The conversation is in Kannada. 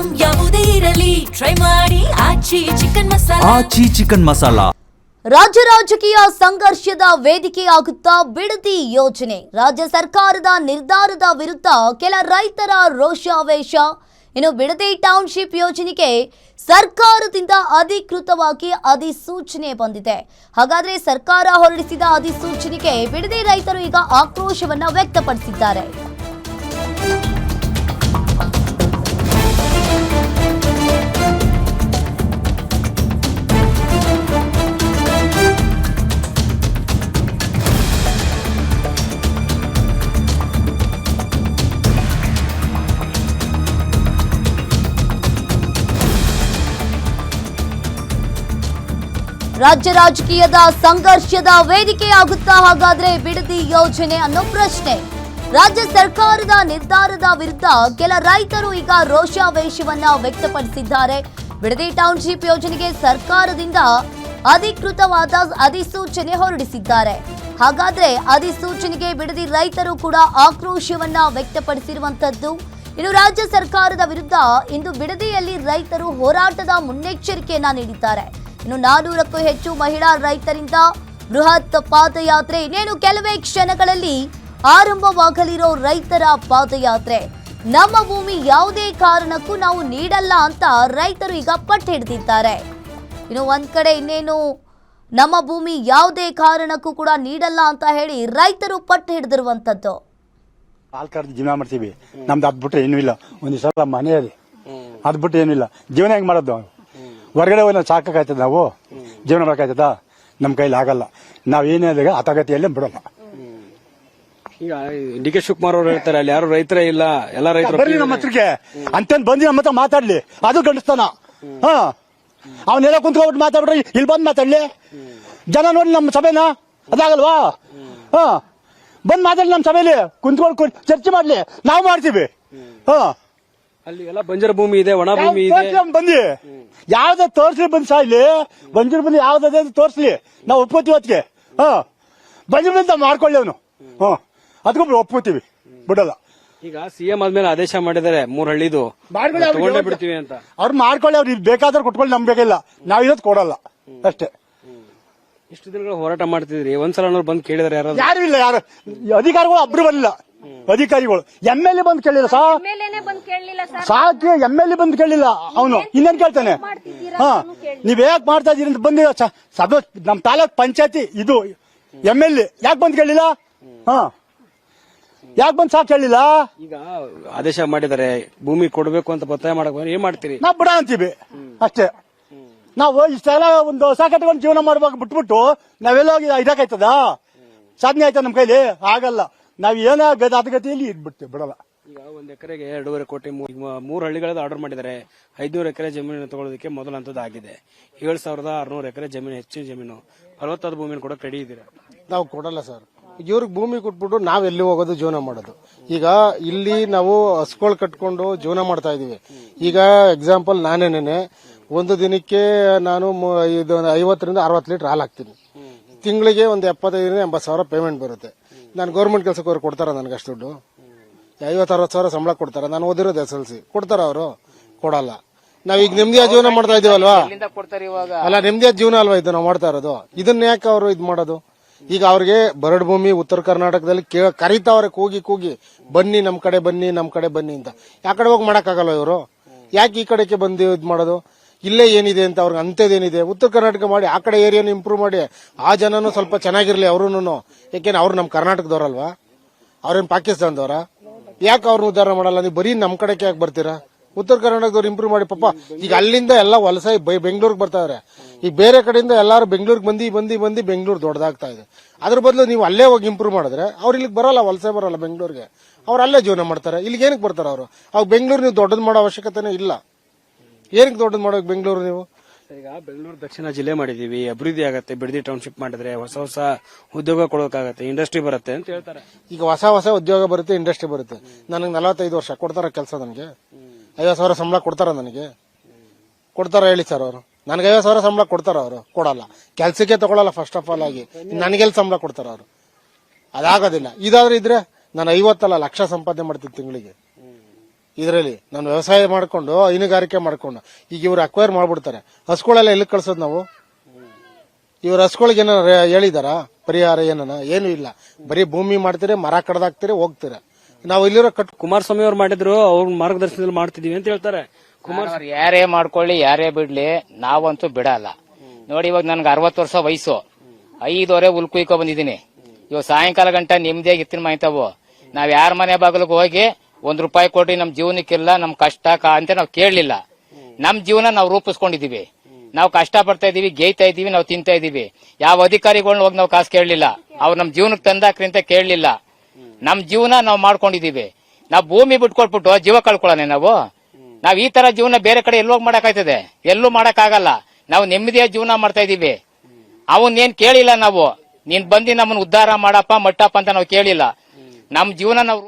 ಐಟಂ ಯಾವುದೇ ಇರಲಿ ಟ್ರೈ ಮಾಡಿ ಆಚಿ ಚಿಕನ್ ಮಸಾಲಾ. ರಾಜ್ಯ ರಾಜಕೀಯ ಸಂಘರ್ಷದ ವೇದಿಕೆಯಾಗುತ್ತಾ ಬಿಡದಿ ಯೋಜನೆ. ರಾಜ್ಯ ಸರ್ಕಾರದ ನಿರ್ಧಾರದ ವಿರುದ್ಧ ಕೆಲ ರೈತರ ರೋಷಾವೇಶ. ಇನ್ನು ಬಿಡದಿ ಟೌನ್ಶಿಪ್ ಯೋಜನೆಗೆ ಸರ್ಕಾರದಿಂದ ಅಧಿಕೃತವಾಗಿ ಅಧಿಸೂಚನೆ ಬಂದಿದೆ. ಹಾಗಾದ್ರೆ ಸರ್ಕಾರ ಹೊರಡಿಸಿದ ಅಧಿಸೂಚನೆಗೆ ಬಿಡದಿ ರೈತರು ಈಗ ಆಕ್ರೋಶವನ್ನ ವ್ಯಕ್ತಪಡಿಸಿದ್ದಾರೆ. ರಾಜ್ಯ ರಾಜಕೀಯದ ಸಂಘರ್ಷದ ವೇದಿಕೆಯಾಗುತ್ತಾ ಹಾಗಾದ್ರೆ ಬಿಡದಿ ಯೋಜನೆ ಅನ್ನೋ ಪ್ರಶ್ನೆ. ರಾಜ್ಯ ಸರ್ಕಾರದ ನಿರ್ಧಾರದ ವಿರುದ್ಧ ಕೆಲ ರೈತರು ಈಗ ರೋಷಾವೇಶವನ್ನ ವ್ಯಕ್ತಪಡಿಸಿದ್ದಾರೆ. ಬಿಡದಿ ಟೌನ್ಶಿಪ್ ಯೋಜನೆಗೆ ಸರ್ಕಾರದಿಂದ ಅಧಿಕೃತವಾದ ಅಧಿಸೂಚನೆ ಹೊರಡಿಸಿದ್ದಾರೆ. ಹಾಗಾದ್ರೆ ಅಧಿಸೂಚನೆಗೆ ಬಿಡದಿ ರೈತರು ಕೂಡ ಆಕ್ರೋಶವನ್ನ ವ್ಯಕ್ತಪಡಿಸಿರುವಂತದ್ದು. ಇನ್ನು ರಾಜ್ಯ ಸರ್ಕಾರದ ವಿರುದ್ಧ ಇಂದು ಬಿಡದಿಯಲ್ಲಿ ರೈತರು ಹೋರಾಟದ ಮುನ್ನೆಚ್ಚರಿಕೆಯನ್ನ ನೀಡಿದ್ದಾರೆ. ಇನ್ನು 400ಕ್ಕೂ ಹೆಚ್ಚು ಮಹಿಳಾ ರೈತರಿಂದ ಬೃಹತ್ ಪಾದಯಾತ್ರೆ ಇನ್ನೇನು ಕೆಲವೇ ಕ್ಷಣಗಳಲ್ಲಿ ಆರಂಭವಾಗಲಿರೋ ರೈತರ ಪಾದಯಾತ್ರೆ. ನಮ್ಮ ಭೂಮಿ ಯಾವುದೇ ಕಾರಣಕ್ಕೂ ನಾವು ನೀಡಲ್ಲ ಅಂತ ರೈತರು ಈಗ ಪಟ್ಟು ಹಿಡಿದಿದ್ದಾರೆ. ಇನ್ನು ಒಂದ್ ಕಡೆ ಇನ್ನೇನು ನಮ್ಮ ಭೂಮಿ ಯಾವುದೇ ಕಾರಣಕ್ಕೂ ಕೂಡ ನೀಡಲ್ಲ ಅಂತ ಹೇಳಿ ರೈತರು ಪಟ್ಟು ಹಿಡಿದಿರುವಂತದ್ದು. ಹಾಲ್ ಕರೆದು ಜೀವನ ಮಾಡ್ತೀವಿ, ನಮ್ದು ಅದ್ ಬಿಟ್ರೆ ಏನೂ ಇಲ್ಲ. ಒಂದ್ ದಿವಸ ಮನೆ ಅದ್ ಬಿಟ್ರೆ ಏನೂ ಇಲ್ಲ. ಜೀವನ ಹೆಂಗ್ ಮಾಡೋದು? ಹೊರಗಡೆ ಹೋಗಿ ನಾವು ಸಾಕಾಯ್ತದ, ನಾವು ಜೀವನ ಮಾಡೋಕ್ಕಾಯ್ತದ? ನಮ್ ಕೈಲಿ ಆಗಲ್ಲ. ನಾವ್ ಏನೇ ಹತಗತಿಯಲ್ಲೇ ಬಿಡೋಲ್ಲ. ಈಗ ಡಿ ಕೆ ಶಿವಕುಮಾರ್ ಅವರು ಹೇಳ್ತಾರೆ ಅಲ್ಲಿ ಯಾರು ರೈತರೇ ಇಲ್ಲ, ಎಲ್ಲ ರೈತರು ಬರ್ಲಿ ನಮ್ಮ ಹತ್ರಕ್ಕೆ ಅಂತೇನ್ ಬಂದು ನಮ್ಮ ಹತ್ರ ಮಾತಾಡ್ಲಿ, ಅದು ಗಂಡಸ್ತಾನ. ಅವನ್ನೆಲ್ಲ ಕುಂತ್ಕೊಂಡ್ಬಿಟ್ಟು ಮಾತಾಡ್ಬಿಟ್ರೆ ಇಲ್ಲಿ ಬಂದ್ ಮಾತಾಡ್ಲಿ, ಜನ ನೋಡಿ ನಮ್ಮ ಸಭೆನ, ಅದಾಗಲ್ವಾ? ಬಂದ್ ಮಾತಾಡ್ಲಿ ನಮ್ಮ ಸಭೆಯಲ್ಲಿ, ಕುಂತ್ಕೊಂಡು ಚರ್ಚೆ ಮಾಡ್ಲಿ, ನಾವು ಮಾಡ್ತೀವಿ. ಅಲ್ಲಿ ಎಲ್ಲ ಬಂಜರ ಭೂಮಿ ಇದೆ, ಒಣ ಭೂಮಿ ಇದೆ. ಬಂದಿ ಯಾವ್ದ ತೋರ್ಸ್ಲಿ, ಬಂದ್ ಸಾ ಇಲ್ಲಿ ಬಂಜರ್ ಬಂದು ಯಾವ್ದೇ ತೋರ್ಸ್ಲಿ, ನಾವು ಒಪ್ಕೋತೀವಿ. ಅದಕ್ಕೆ ಬಂಜರ್ ಬಂದು ಮಾಡ್ಕೊಳ್ಳಿ ಅವನು, ಅದಕ್ಕೊಬ್ರು ಒಪ್ಕೋತೀವಿ, ಬಿಡಲ್ಲ. ಈಗ ಸಿಎಂ ಆದ್ಮೇಲೆ ಆದೇಶ ಮಾಡಿದ್ದಾರೆ 3 ಹಳ್ಳಿದು ತಗೊಂಡೇ ಬಿಡ್ತೀವಿ ಅಂತ. ಅವ್ರು ಮಾಡ್ಕೊಳ್ಳಿ, ಅವ್ರು ಬೇಕಾದ್ರೆ ಕೊಟ್ಕೊಳ್ಳಿ, ನಮ್ ಬೇಕಿಲ್ಲ, ನಾವ್ ಇರೋದು ಕೊಡಲ್ಲ ಅಷ್ಟೇ. ಇಷ್ಟು ದಿನಗಳು ಹೋರಾಟ ಮಾಡ್ತಿದ್ರಿ, ಒಂದ್ಸಲ ಬಂದು ಕೇಳಿದಾರೆ? ಯಾರು ಇಲ್ಲ, ಯಾರು ಅಧಿಕಾರಿಗಳು ಒಬ್ರು ಬರಲಿಲ್ಲ. ಅಧಿಕಾರಿಗಳು MLA ಬಂದು ಕೇಳಿಲ್ಲ, ಸಾಕು MLA ಬಂದು ಕೇಳಿಲ್ಲ. ಅವನು ಇನ್ನೇನ್ ಕೇಳ್ತಾನೆ? ನೀವ್ ಯಾಕೆ ಮಾಡ್ತಾ ಇದೀರಿ ಅಂತ ಬಂದು ಸಭೆ, ನಮ್ ತಾಲೂಕ್ ಪಂಚಾಯತಿ ಇದು MLA ಯಾಕೆ ಬಂದ್ ಕೇಳಿಲ್ಲ? ಯಾಕೆ ಬಂದ್ ಸಾಕು ಕೇಳಿಲ್ಲ? ಈಗ ಆದೇಶ ಮಾಡಿದ್ದಾರೆ, ಭೂಮಿ ಕೊಡ್ಬೇಕು ಅಂತ ಒತ್ತಾಯ ಮಾಡಕ್ ಏನ್ ಮಾಡ್ತೀರಿ? ನಾವ್ ಬಿಡ ಅಂತೀವಿ ಅಷ್ಟೇ. ನಾವು ಇಷ್ಟೆಲ್ಲ ಒಂದು ಹೊಸ ಕಟ್ಕೊಂಡು ಜೀವನ ಮಾಡ್ಬೇಕು ಬಿಟ್ಬಿಟ್ಟು ನಾವೆಲ್ಲ ಇದಕ್ಕಾಯ್ತದ? ಸಾಧನೆ ಆಯ್ತಾ ನಮ್ ಕೈಲಿ? ಆಗಲ್ಲ. ನಾವ್ ಏನೋ ಗತಿಯಲ್ಲಿ ಇದ್ಬಿಡ್ತೀವಿ, ಬಿಡಲ್ಲ. ಈಗ 1 ಎಕರೆಗೆ 2.5 ಕೋಟಿ 3 ಹಳ್ಳಿಗಳದ್ದು ಆರ್ಡರ್ ಮಾಡಿದ್ದಾರೆ. 500 ಎಕರೆ ಜಮೀನು ತಗೊಳ್ಳೋದಕ್ಕೆ ಮೊದಲ ಹಂತದ ಆಗಿದೆ. 7,600 ಎಕರೆ ಜಮೀನು, ಹೆಚ್ಚಿನ ಜಮೀನು, ಫಲವತ್ತಾದ ಭೂಮಿಯನ್ನು ಕೊಡಕ್ಕೆ ರೆಡಿ ಇದ್ದೀರಾ? ನಾವು ಕೊಡಲ್ಲ ಸರ್. ಇವ್ರಿಗೆ ಭೂಮಿ ಕೊಟ್ಬಿಟ್ಟು ನಾವ್ ಎಲ್ಲಿ ಹೋಗೋದು, ಜೀವನ ಮಾಡೋದು? ಈಗ ಇಲ್ಲಿ ನಾವು ಹಸ್ಗಳು ಕಟ್ಕೊಂಡು ಜೀವನ ಮಾಡ್ತಾ ಇದೀವಿ. ಈಗ ಎಕ್ಸಾಂಪಲ್ ನಾನೇನೆ ಒಂದು ದಿನಕ್ಕೆ ನಾನು 50 ರಿಂದ 60 ಲೀಟರ್ ಹಾಲು ಹಾಕ್ತೀನಿ. ತಿಂಗಳಿಗೆ ಒಂದು 75 ರಿಂದ 80 ಸಾವಿರ ಪೇಮೆಂಟ್ ಬರುತ್ತೆ. ನಾನು ಗೌರ್ಮೆಂಟ್ ಕೆಲಸಕ್ಕೆ ಅವ್ರು ಕೊಡ್ತಾರ ನನಗೆ ಅಷ್ಟು ದುಡ್ಡು? 50-60 ಸಾವಿರ ಸಂಬಳ ಕೊಡ್ತಾರ. ನಾನು ಓದಿರೋದು SLC. ಕೊಡ್ತಾರ ಅವರು? ಕೊಡಲ್ಲ. ನಾವೀಗ ನೆಮ್ಮದಿಯ ಜೀವನ ಮಾಡ್ತಾ ಇದೀವಲ್ವಾ? ಅಲ್ಲ, ನೆಮ್ಮದಿಯ ಜೀವನ ಅಲ್ವಾ ಇದು ನಾವು ಮಾಡ್ತಾ ಇರೋದು? ಇದನ್ನ ಯಾಕೆ ಅವರು ಇದ್ ಮಾಡೋದು? ಈಗ ಅವ್ರಿಗೆ ಬರಡು ಭೂಮಿ ಉತ್ತರ ಕರ್ನಾಟಕದಲ್ಲಿ ಕರೀತಾವ್ರೆ, ಕೂಗಿ ಬನ್ನಿ ನಮ್ ಕಡೆ ಬನ್ನಿ, ನಮ್ ಕಡೆ ಬನ್ನಿ ಅಂತ. ಯಾ ಕಡೆ ಹೋಗಿ ಮಾಡಕ್ಕಾಗಲ್ಲ ಇವರು? ಯಾಕೆ ಈ ಕಡೆಗೆ ಬಂದು ಇದ್ ಮಾಡೋದು? ಇಲ್ಲೇ ಏನಿದೆ ಅಂತ ಅವ್ರಿಗೆ ಅಂತದೇನಿದೆ ಉತ್ತರ ಕರ್ನಾಟಕ ಮಾಡಿ, ಆ ಕಡೆ ಏರಿಯಾನ ಇಂಪ್ರೂವ್ ಮಾಡಿ, ಆ ಜನನು ಸ್ವಲ್ಪ ಚೆನ್ನಾಗಿರ್ಲಿ ಅವ್ರು. ಯಾಕೆಂದ್ರೆ ಅವ್ರು ನಮ್ ಕರ್ನಾಟಕದವ್ರಲ್ವಾ? ಅವ್ರೇನ್ ಪಾಕಿಸ್ತಾನದವ್ರ? ಯಾಕೆ ಅವ್ರನ್ನ ಉದ್ಧಾರ ಮಾಡಲ್ಲ? ನೀವು ಬರೀ ನಮ್ ಕಡೆಗೆ ಯಾಕೆ ಬರ್ತೀರಾ? ಉತ್ತರ ಕರ್ನಾಟಕದವ್ರು ಇಂಪ್ರೂವ್ ಮಾಡಿ ಪಾಪ. ಈಗ ಅಲ್ಲಿಂದ ಎಲ್ಲ ವಲಸೆ ಬೆಂಗಳೂರಿಗೆ ಬರ್ತಾವ್ರೆ. ಈಗ ಬೇರೆ ಕಡೆಯಿಂದ ಎಲ್ಲಾರು ಬೆಂಗಳೂರಿಗೆ ಬಂದಿ ಬೆಂಗಳೂರು ದೊಡ್ಡದಾಗ್ತಾ ಇದೆ. ಅದ್ರ ಬದಲು ನೀವು ಅಲ್ಲೇ ಹೋಗಿ ಇಂಪ್ರೂವ್ ಮಾಡಿದ್ರೆ ಅವ್ರು ಇಲ್ಲಿಗೆ ಬರಲ್ಲ, ವಲಸೆ ಬರಲ್ಲ ಬೆಂಗಳೂರಿಗೆ. ಅವ್ರು ಅಲ್ಲೇ ಜೀವನ ಮಾಡ್ತಾರೆ. ಇಲ್ಲಿಗೆ ಏನಕ್ಕೆ ಬರ್ತಾರೆ ಅವರು? ಅವಾಗ ಬೆಂಗಳೂರು ನೀವು ದೊಡ್ಡದು ಮಾಡೋ ಅವಶ್ಯಕತೆನೇ ಇಲ್ಲ. ಏನಕ್ಕೆ ದೊಡ್ಡದು ಮಾಡೋಕೆ ಬೆಂಗಳೂರು ನೀವು? ಈಗ ಬೆಂಗಳೂರು ದಕ್ಷಿಣ ಜಿಲ್ಲೆ ಮಾಡಿದೀವಿ, ಅಭಿವೃದ್ಧಿ ಆಗತ್ತೆ. ಬಿಡದಿ ಟೌನ್ಶಿಪ್ ಮಾಡಿದ್ರೆ ಹೊಸ ಉದ್ಯೋಗ ಕೊಡೋಕಾಗತ್ತೆ, ಇಂಡಸ್ಟ್ರಿ ಬರುತ್ತೆ ಅಂತ ಹೇಳ್ತಾರೆ. ಈಗ ಹೊಸ ಉದ್ಯೋಗ ಬರುತ್ತೆ, ಇಂಡಸ್ಟ್ರಿ ಬರುತ್ತೆ. ನನಗೆ 45 ವರ್ಷ ಕೊಡ್ತಾರ ಕೆಲಸ? ನನಗೆ 50 ಸಾವಿರ ಸಂಬಳ ಕೊಡ್ತಾರ? ನನಗೆ ಕೊಡ್ತಾರ ಹೇಳಿ ಸರ್? ಅವರು ನನಗೆ 50 ಸಾವಿರ ಸಂಬಳ ಕೊಡ್ತಾರ? ಅವರು ಕೊಡಲ್ಲ. ಕೆಲ್ಸಕ್ಕೆ ತಗೊಳಲ್ಲ ಫಸ್ಟ್ ಆಫ್ ಆಲ್ ಆಗಿ. ನನಗೆಲ್ಲಿ ಸಂಬಳ ಕೊಡ್ತಾರ ಅವರು? ಅದಾಗೋದಿಲ್ಲ. ಇದಾದ್ರೆ ಇದ್ರೆ ನಾನು 50 ಲಕ್ಷ ಸಂಪಾದನೆ ಮಾಡ್ತೀನಿ ತಿಂಗಳಿಗೆ. ಇದರಲ್ಲಿ ನಾನು ವ್ಯವಸಾಯ ಮಾಡ್ಕೊಂಡು ಹೈನುಗಾರಿಕೆ ಮಾಡ್ಕೊಂಡು ಈಗ ಇವ್ರು ಅಕ್ವೈರ್ ಮಾಡ್ಬಿಡ್ತಾರೆ. ಹಸುಗಳೆಲ್ಲ ಎಲ್ಲಿ ಕಳ್ಸೋದು ನಾವು? ಇವ್ರ ಹಸುಗಳಿಗೆ ಏನಾರ ಹೇಳಿದಾರ ಪರಿಹಾರ? ಏನು ಇಲ್ಲ. ಬರೀ ಭೂಮಿ ಮಾಡ್ತೀರಿ, ಮರ ಕಡ್ದಾಕ್ತೀರಿ, ಹೋಗ್ತೀರ. ನಾವು ಇಲ್ಲಿರೋ ಕುಮಾರಸ್ವಾಮಿ ಅವ್ರು ಮಾಡಿದ್ರು, ಅವ್ರ ಮಾರ್ಗದರ್ಶನದಲ್ಲಿ ಮಾಡ್ತಿದೀವಿ ಅಂತ ಹೇಳ್ತಾರೆ. ಅವ್ರು ಯಾರೇ ಮಾಡ್ಕೊಳ್ಳಿ, ಯಾರೇ ಬಿಡ್ಲಿ, ನಾವಂತೂ ಬಿಡಲ್ಲ. ನೋಡಿ, ಇವಾಗ ನನ್ಗೆ 60 ವರ್ಷ ವಯಸ್ಸು, 5 ಹುಲ್ ಕುಯ್ಕೊ ಬಂದಿದ್ದೀನಿ. ಇವಾಗ ಸಾಯಂಕಾಲ ಗಂಟ ನಿಮ್ದಿಯಾಗಿ ಎತ್ತಿನ ಮಾಯ್ತಾವು. ನಾವ್ ಯಾರ ಮನೆ ಬಾಗಿಲಿಗೆ ಹೋಗಿ 1 ರೂಪಾಯಿ ಕೊಟ್ಟಿ ನಮ್ ಜೀವನಕ್ಕಿಲ್ಲ, ನಮ್ ಕಷ್ಟ ಅಂತ ನಾವ್ ಕೇಳಲಿಲ್ಲ. ನಮ್ ಜೀವನ ನಾವು ರೂಪಿಸ್ಕೊಂಡಿದೀವಿ. ನಾವು ಕಷ್ಟ ಪಡ್ತಾ ಇದೀವಿ, ಗೇಯ್ತಾ ಇದೀವಿ, ನಾವು ತಿಂತಾ ಇದೀವಿ. ಯಾವ ಅಧಿಕಾರಿಗಳನ್ನ ಹೋಗಿ ನಾವು ಕಾಸು ಕೇಳಲಿಲ್ಲ. ಅವ್ರು ನಮ್ ಜೀವನಕ್ಕೆ ತಂದಾಕ್ರಿ ಅಂತ ಕೇಳಲಿಲ್ಲ. ನಮ್ ಜೀವನ ನಾವು ಮಾಡ್ಕೊಂಡಿದೀವಿ. ನಾವು ಭೂಮಿ ಬಿಟ್ಕೊಟ್ಬಿಟ್ಟು ಜೀವ ಕಳ್ಕೊಳ್ಳೋಣ ನಾವು? ನಾವ್ ಈ ತರ ಜೀವನ ಬೇರೆ ಕಡೆ ಎಲ್ಲೋಗಿ ಮಾಡಕ್ಕಾಯ್ತದೆ? ಎಲ್ಲೂ ಮಾಡಕ್ಕಾಗಲ್ಲ. ನಾವು ನೆಮ್ಮದಿಯ ಜೀವನ ಮಾಡ್ತಾ ಇದೀವಿ. ಅವನ್ನೇನ್ ಕೇಳಿಲ್ಲ ನಾವು. ನೀನ್ ಬಂದಿ ನಮ್ಮನ್ನ ಉದ್ಧಾರ ಮಾಡಪ್ಪ ಮಟ್ಟಪ್ಪ ಅಂತ ನಾವು ಕೇಳಿಲ್ಲ. ನಮ್ ಜೀವನ ನಾವು